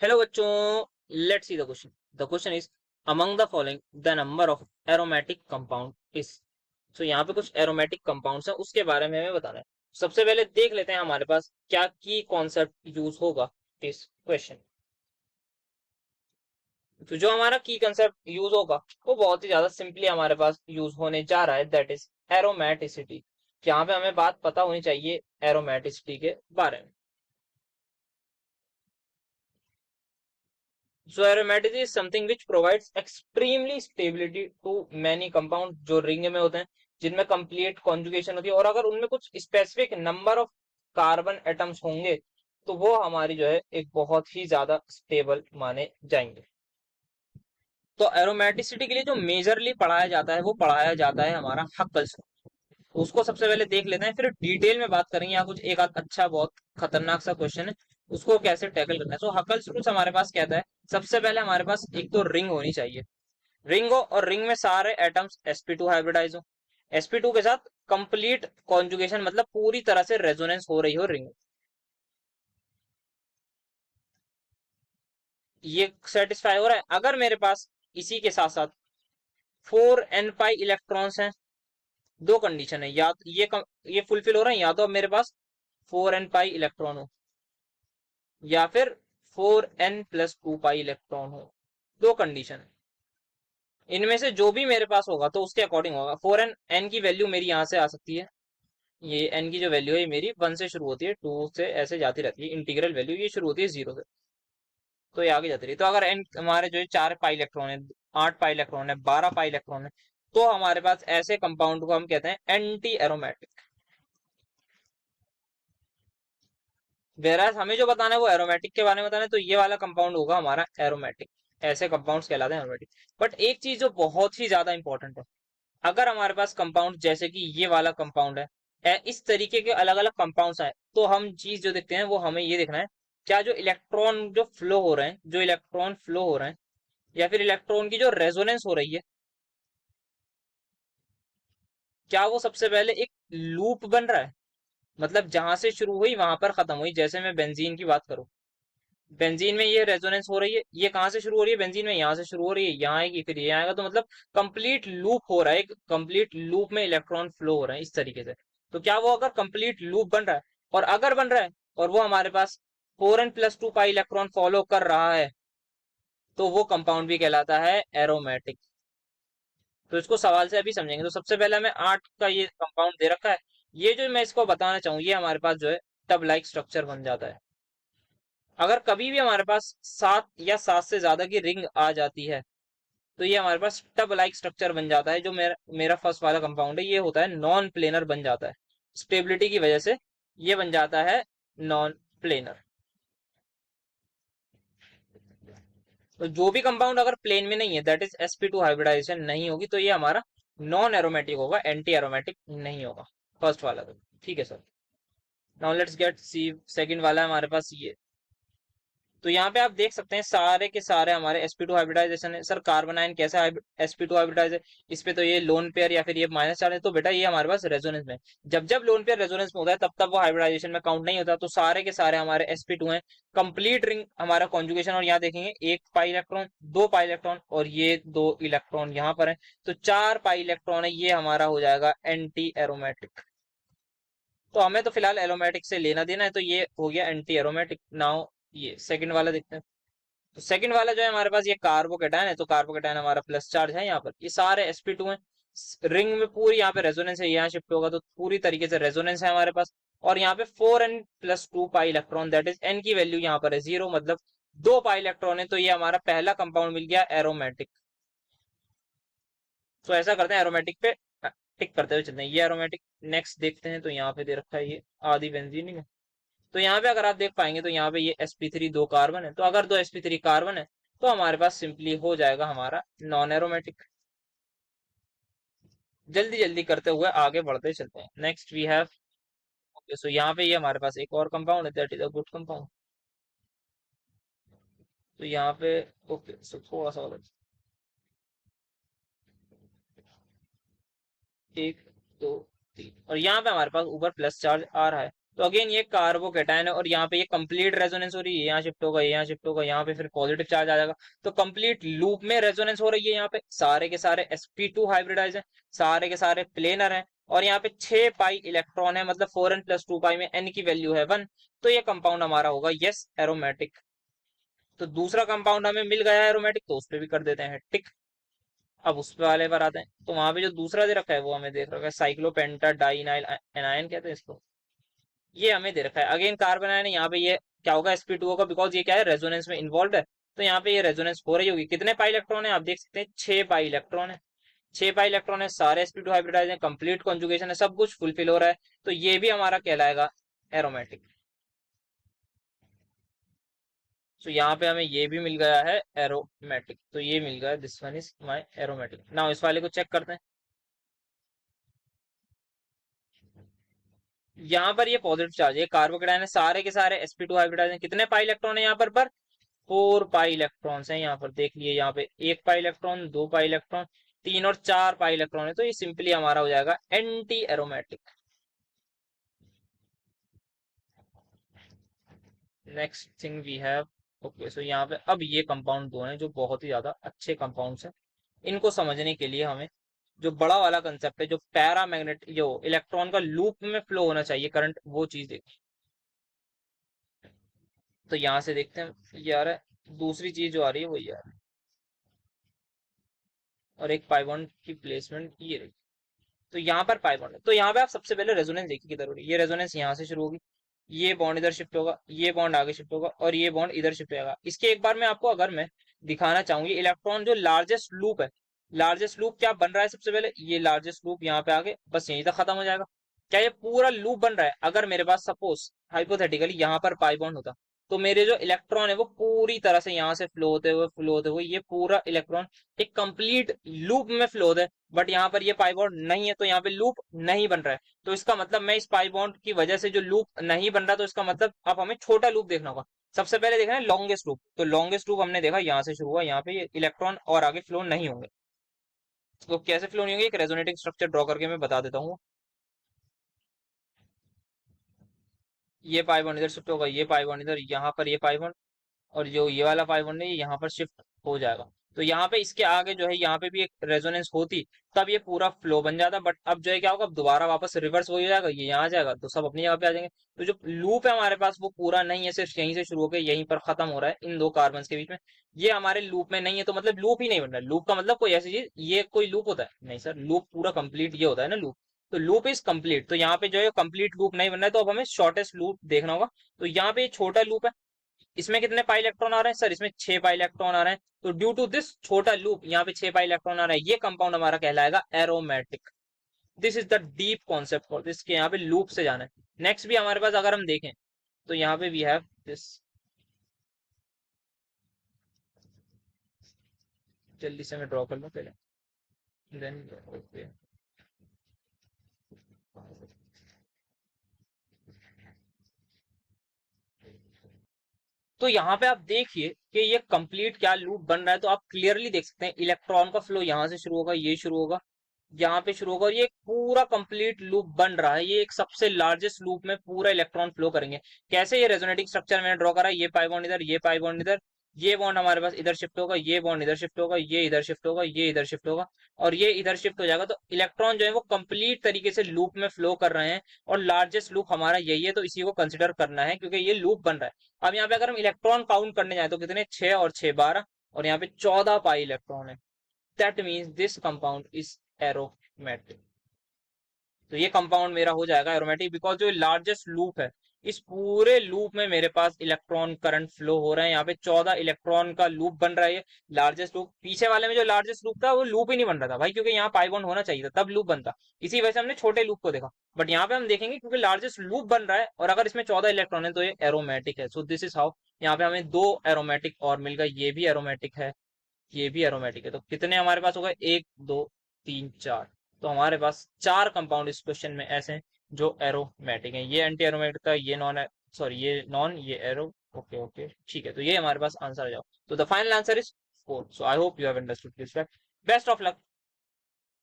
Hello बच्चों, let's see the question. The question is among the following the number of aromatic compound is. So यहाँ पे कुछ aromatic compounds हैं, उसके बारे में हमें बताना है। सबसे पहले देख लेते हैं हमारे पास क्या की कॉन्सेप्ट यूज होगा इस क्वेश्चन। तो जो हमारा की कंसेप्ट यूज होगा वो बहुत ही ज्यादा सिंपली हमारे पास यूज होने जा रहा है, दैट इज एरोमेटिसिटी। यहाँ पे हमें बात पता होनी चाहिए एरोमेटिसिटी के बारे में। So aromatic is something which provides extremely stability to many compound जो रिंग में होते हैं, जिनमें कंप्लीट कॉन्जुगेशन होती है, और अगर उनमें कुछ specific number of carbon atoms होंगे तो वो हमारी जो है एक बहुत ही ज्यादा स्टेबल माने जाएंगे। तो एरोमेटिसिटी के लिए जो मेजरली पढ़ाया जाता है वो पढ़ाया जाता है हमारा हक्कल्स। उसको सबसे पहले देख लेते हैं, फिर डिटेल में बात करेंगे। यहाँ कुछ एक आध अच्छा बहुत खतरनाक सा क्वेश्चन है, उसको कैसे टैकल करना है। सो हकल्स रूल्स हमारे पास कहता है सबसे पहले हमारे पास एक तो रिंग होनी चाहिए। रिंग हो और रिंग में सारे एटम्स sp2 हाइब्रिडाइज हो। sp2 के साथ कंप्लीट कॉन्जुगेशन, मतलब पूरी तरह से रेजोनेंस हो रही हो रिंग। ये सेटिस्फाई हो रहा है। अगर मेरे पास इसी के साथ साथ 4n पाई इलेक्ट्रॉन्स हैं, दो कंडीशन है, या तो ये फुलफिल हो रहा है, या तो अब मेरे पास 4n पाई इलेक्ट्रॉन हो या फिर 4n+2 पाई इलेक्ट्रॉन हो। दो कंडीशन है, इनमें से जो भी मेरे पास होगा तो उसके अकॉर्डिंग होगा। 4n की वैल्यू मेरी यहाँ से आ सकती है। ये n की जो वैल्यू है ये मेरी 1 से शुरू होती है, 2 से ऐसे जाती रहती है। इंटीग्रल वैल्यू ये शुरू होती है 0 से, तो ये आगे जाती रही। तो अगर n हमारे जो है 4 पाई इलेक्ट्रॉन है, 8 पाई इलेक्ट्रॉन है, 12 पाई इलेक्ट्रॉन है, तो हमारे पास ऐसे कंपाउंड को हम कहते हैं एंटी एरोमेटिक। वेराज हमें जो बताना है वो एरोमेटिक के बारे में बताना है, तो ये वाला कंपाउंड होगा हमारा एरोमेटिक। ऐसे कंपाउंड्स कहलाते हैं एरोमेटिक। बट एक चीज जो बहुत ही ज्यादा इंपॉर्टेंट है, अगर हमारे पास कंपाउंड जैसे कि ये वाला कंपाउंड है, इस तरीके के अलग अलग कंपाउंड्स आए, तो हम चीज जो देखते हैं वो हमें ये देखना है, क्या जो इलेक्ट्रॉन जो फ्लो हो रहे हैं, जो इलेक्ट्रॉन फ्लो हो रहे हैं, या फिर इलेक्ट्रॉन की जो रेजोनेंस हो रही है, क्या वो सबसे पहले एक लूप बन रहा है। मतलब जहां से शुरू हुई वहां पर खत्म हुई। जैसे मैं बेंजीन की बात करूं, बेंजीन में ये रेजोनेंस हो रही है, ये कहां से शुरू हो रही है, बेंजीन में यहाँ से शुरू हो रही है, यहाँ आएगी, फिर ये आएगा, तो मतलब कंप्लीट लूप हो रहा है, एक कंप्लीट लूप में इलेक्ट्रॉन फ्लो हो रहे हैं इस तरीके से। तो क्या वो अगर कंप्लीट लूप बन रहा है, और अगर बन रहा है और वो हमारे पास 4n+2 पाई इलेक्ट्रॉन फॉलो कर रहा है, तो वो कंपाउंड भी कहलाता है एरोमेटिक। तो इसको सवाल से अभी समझेंगे। तो सबसे पहले हमें 8 का ये कंपाउंड दे रखा है। ये जो मैं इसको बताना चाहूँ, ये हमारे पास जो है टब लाइक स्ट्रक्चर बन जाता है। अगर कभी भी हमारे पास 7 या 7 से ज्यादा की रिंग आ जाती है, तो ये हमारे पास टब लाइक स्ट्रक्चर बन जाता है। जो मेरा मेरा फर्स्ट वाला कंपाउंड है, ये होता है नॉन प्लेनर बन जाता है। स्टेबिलिटी की वजह से ये बन जाता है नॉन प्लेनर। तो जो भी कंपाउंड अगर प्लेन में नहीं है, दैट इज sp2 हाइब्रिडाइजेशन नहीं होगी, तो ये हमारा नॉन एरोमेटिक होगा, एंटी एरोमेटिक नहीं होगा। फर्स्ट वाला तो ठीक है sir. Now let's get see second वाला है हमारे पास ये। तो यहाँ पे आप देख सकते हैं सारे के सारे हमारे sp2 हाइब्रिडाइजेशन है। सर कार्बन आयन कैसे sp2 हाइब्रिडाइज है, इस पे तो ये लोन पेयर या फिर ये -4 है। तो बेटा ये हमारे पास रेजोनेंस में, जब जब लोन पेयर रेजोनेंस में होता है तब तब वो हाइब्रिडाइजेशन में काउंट नहीं होता। तो सारे के सारे हमारे sp2 हैं। कंप्लीट रिंग हमारा कॉन्जुगेशन, और यहाँ देखेंगे 1 पाई इलेक्ट्रॉन, 2 पाई इलेक्ट्रॉन, और ये 2 इलेक्ट्रॉन यहाँ पर है, तो 4 पाई इलेक्ट्रॉन है। ये हमारा हो जाएगा एंटी एरोमेटिक। तो हमें तो फिलहाल एरोमेटिक से लेना देना है, तो ये हो गया एंटी एरोमेटिक। नाउ ये सेकंड वाला देखते हैं। तो सेकंड वाला जो है हमारे पास ये कार्बोकेटायन है, तो कार्बोकेटायन हमारा प्लस चार्ज है। यहाँ पर ये सारे sp2 हैं। रिंग में पूरी यहाँ पे रेजोनेंस है, यहाँ शिफ्ट होगा तो पूरी तरीके से रेजोनेंस है हमारे पास। और यहाँ पे 4n+2 pi electron, that is n की वैल्यू यहाँ पर है 0, मतलब 2 पाई इलेक्ट्रॉन है। तो ये हमारा पहला कंपाउंड मिल गया एरोमेटिक। तो ऐसा करते हैं एरोमेटिक पे टिक करते हुए चलते हैं। ये एरोमेटिक। नेक्स्ट देखते हैं, तो यहाँ पे दे रखा है ये आधी बेंजीन है। तो यहाँ पे अगर आप देख पाएंगे तो यहाँ पे ये sp3 दो कार्बन है, तो अगर दो sp3 कार्बन है तो हमारे पास सिंपली हो जाएगा हमारा नॉन एरोमेटिक। जल्दी जल्दी करते हुए आगे बढ़ते चलते हैं। Next we have, okay, so यहाँ पे ये हमारे पास एक और कंपाउंड है, that is a good compound. तो यहाँ पे ओके, सो थोड़ा सा और, 1 2 3, और यहाँ पे हमारे पास ऊपर प्लस चार्ज आ रहा है। तो अगेन ये कार्बोकेटायन है और यहाँ पे ये कंप्लीट रेजोनेंस हो रही है, यहाँ शिफ्ट होगा, यहाँ शिफ्ट होगा, यहाँ पे फिर पॉजिटिव चार्ज आ जाएगा। तो कंप्लीट लूप में रेजोनेंस हो रही है, यहाँ पे सारे के सारे sp2 हाइब्रिडाइज हैं, सारे के सारे प्लेनर हैं, और यहाँ पे 6 पाई इलेक्ट्रॉन है, मतलब 4n + 2 पाई में n की वैल्यू है 1। तो ये कंपाउंड हमारा होगा यस एरोमेटिक। तो दूसरा कंपाउंड हमें मिल गया एरोमेटिक, तो उस पर भी कर देते हैं टिक। अब उस वाले पर आते हैं, तो वहां पे जो दूसरा दे रखा है वो हमें देख रखा है साइक्लोपेंटा डाइनाइल एनायन कहते हैं इसको, ये हमें दे रखा है। अगेन कार्बन आयन है, यहाँ पे ये क्या होगा sp2 होगा, बिकॉज ये क्या है रेजोनेंस में इन्वॉल्व है। तो यहाँ पे ये रेजोनेंस हो रही होगी। कितने पाई इलेक्ट्रॉन है आप देख सकते हैं, 6 पाई इलेक्ट्रॉन है। 6 पाई इलेक्ट्रॉन है, सारे sp2 हाइब्रिडाइज है, कंप्लीट कॉन्जुगेशन है, सब कुछ फुलफिल हो रहा है। तो ये भी हमारा कहलाएगा एरोमेटिक। तो यहाँ पे हमें ये भी मिल गया है एरोमेटिक, तो ये मिल गया, this one is my aromatic. Now इस वाले को चेक करते हैं। यहाँ पर ये पॉजिटिव चार्ज है, कार्बोकेटायन है, सारे के सारे sp2 हाइब्रिडाइज हैं। कितने पाई इलेक्ट्रॉन है यहाँ पर 4 पाई इलेक्ट्रॉन्स हैं। यहाँ पर देख लिए, यहाँ पे 1 पाई इलेक्ट्रॉन, 2 पाई इलेक्ट्रॉन, 3 और 4 पाई इलेक्ट्रॉन है। तो ये सिंपली हमारा हो जाएगा anti aromatic. Next thing we have, okay so यहाँ पे अब ये कंपाउंड दो हैं जो बहुत ही ज्यादा अच्छे कंपाउंड्स हैं। इनको समझने के लिए हमें जो बड़ा वाला कंसेप्ट है, जो पैरामैग्नेट, जो इलेक्ट्रॉन का लूप में फ्लो होना चाहिए करंट, वो चीज देखिए। तो यहाँ से देखते हैं यार, दूसरी चीज जो आ रही है वो ये आ रही है, और एक पाई बॉन्ड की प्लेसमेंट ये रही। तो यहाँ पर पाई बॉन्ड है, तो यहाँ पे आप सबसे पहले रेजोनेंस देखिए किधर हो रही है। ये रेजोनेंस यहाँ से शुरू होगी, ये बॉन्ड इधर शिफ्ट होगा, ये बॉन्ड आगे शिफ्ट होगा, और ये बॉन्ड इधर शिफ्ट होगा। इसके एक बार में आपको अगर मैं दिखाना चाहूंगी, इलेक्ट्रॉन जो लार्जेस्ट लूप है, लार्जेस्ट लूप क्या बन रहा है, सबसे पहले ये लार्जेस्ट लूप यहाँ पे आगे बस यहीं तक खत्म हो जाएगा। क्या ये पूरा लूप बन रहा है? अगर मेरे पास सपोज हाइपोथेटिकली यहाँ पर पाई बॉन्ड होता, तो मेरे जो इलेक्ट्रॉन है वो पूरी तरह से यहाँ से फ्लो होते हुए ये पूरा इलेक्ट्रॉन एक कंप्लीट लूप में फ्लो होता है। बट यहाँ पर ये पाई बॉन्ड नहीं है, तो यहाँ पे लूप नहीं बन रहा है। तो इसका मतलब मैं इस पाई बॉन्ड की वजह से जो लूप नहीं बन रहा, तो इसका मतलब अब हमें छोटा लूप देखना होगा। सबसे पहले देखना है लॉन्गेस्ट लूप, तो लॉन्गेस्ट लूप हमने देखा यहाँ से शुरू हुआ, यहाँ पे ये इलेक्ट्रॉन और आगे फ्लो नहीं होंगे। तो कैसे फ्लो नहीं होंगे, एक रेजोनेटिंग स्ट्रक्चर ड्रॉ करके मैं बता देता हूँ। ये पाई बॉन्ड इधर शिफ्ट होगा, ये पाई बॉन्ड इधर, यहाँ पर ये पाई बॉन्ड, और जो ये वाला 500 है यहाँ पर शिफ्ट हो जाएगा। तो यहाँ पे इसके आगे जो है यहाँ पे भी एक रेजोनेंस होती, तब ये पूरा फ्लो बन जाता। बट अब जो है क्या होगा, अब दोबारा वापस रिवर्स हो जाएगा, ये यहाँ आ जाएगा, तो सब अपनी जगह पे आ जाएंगे। तो जो लूप है हमारे पास वो पूरा नहीं है, सिर्फ यहीं से शुरू होकर यहीं पर खत्म हो रहा है इन दो कार्बन के बीच में। ये हमारे लूप में नहीं है, तो मतलब लूप ही नहीं बन रहा है। लूप का मतलब कोई ऐसी चीज, ये कोई लूप होता है नहीं सर, लूप पूरा कंप्लीट ये होता है ना लूप। तो लूप इज कंप्लीट, तो यहाँ पे जो है कंप्लीट लूप नहीं बन रहा है, तो अब हमें शॉर्टेस्ट लूप देखना होगा। तो यहाँ पे छोटा लूप है, इसमें कितने पाई इलेक्ट्रॉन आ रहे हैं सर, इसमें 6 पाई इलेक्ट्रॉन आ रहे हैं। तो ड्यू टू दिस छोटा लूप यहाँ पे 6 पाई इलेक्ट्रॉन आ रहा है, ये कंपाउंड हमारा कहलाएगा aromatic. This is the deep concept for this, के यहाँ पे लूप से जाना है। नेक्स्ट भी हमारे पास अगर हम देखें, तो यहाँ पे वी हैव दिस, जल्दी से मैं ड्रॉ कर लूँ पहले, देन ओके। तो यहाँ पे आप देखिए कि ये कंप्लीट क्या लूप बन रहा है, तो आप क्लियरली देख सकते हैं इलेक्ट्रॉन का फ्लो यहाँ से शुरू होगा, ये शुरू होगा, यहाँ पे शुरू होगा, और ये पूरा कंप्लीट लूप बन रहा है। ये एक सबसे लार्जेस्ट लूप में पूरा इलेक्ट्रॉन फ्लो करेंगे। कैसे, ये रेजोनेटिंग स्ट्रक्चर मैंने ड्रॉ करा है, ये पाई बॉन्ड इधर, ये पाई बॉन्ड इधर, ये बॉन्ड हमारे पास इधर शिफ्ट होगा, ये बॉन्ड इधर शिफ्ट होगा, ये इधर शिफ्ट होगा, ये इधर शिफ्ट होगा, और ये इधर शिफ्ट हो जाएगा। तो इलेक्ट्रॉन जो है वो कंप्लीट तरीके से लूप में फ्लो कर रहे हैं, और लार्जेस्ट लूप हमारा यही है, तो इसी को कंसिडर करना है क्योंकि ये लूप बन रहा है। अब यहाँ पे अगर हम इलेक्ट्रॉन काउंट करने जाए, तो कितने, 6 और 6 12, और यहाँ पे 14 पाई इलेक्ट्रॉन है। That means this compound is aromatic. तो ये कंपाउंड मेरा हो जाएगा एरोमेटिक, बिकॉज जो लार्जेस्ट लूप है, इस पूरे लूप में मेरे पास इलेक्ट्रॉन करंट फ्लो हो रहे हैं। यहाँ पे 14 इलेक्ट्रॉन का लूप बन रहा है, लार्जेस्ट लूप। पीछे वाले में जो लार्जेस्ट लूप था वो लूप ही नहीं बन रहा था भाई, क्योंकि यहाँ पाई बॉन्ड होना चाहिए था तब लूप बनता। इसी वजह से हमने छोटे लूप को देखा। बट यहाँ पे हम देखेंगे क्योंकि लार्जेस्ट लूप बन रहा है, और अगर इसमें 14 इलेक्ट्रॉन है तो ये एरोमेटिक है। सो दिस इज हाउ, यहाँ पे हमें दो एरोमेटिक और मिल गए, ये भी एरोमेटिक है, ये भी एरोमेटिक है। तो कितने हमारे पास हो गए, 1 2 3 4। तो हमारे पास 4 कंपाउंड इस क्वेश्चन में ऐसे हैं जो एरोमेटिक हैं। ये एंटी एरोमेटिक था, ये नॉन, सॉरी ये नॉन, ये एरो। ओके ओके ठीक है, तो ये हमारे पास आंसर आ जाओ। तो the final answer is 4। So I hope you have understood this fact. Best of luck.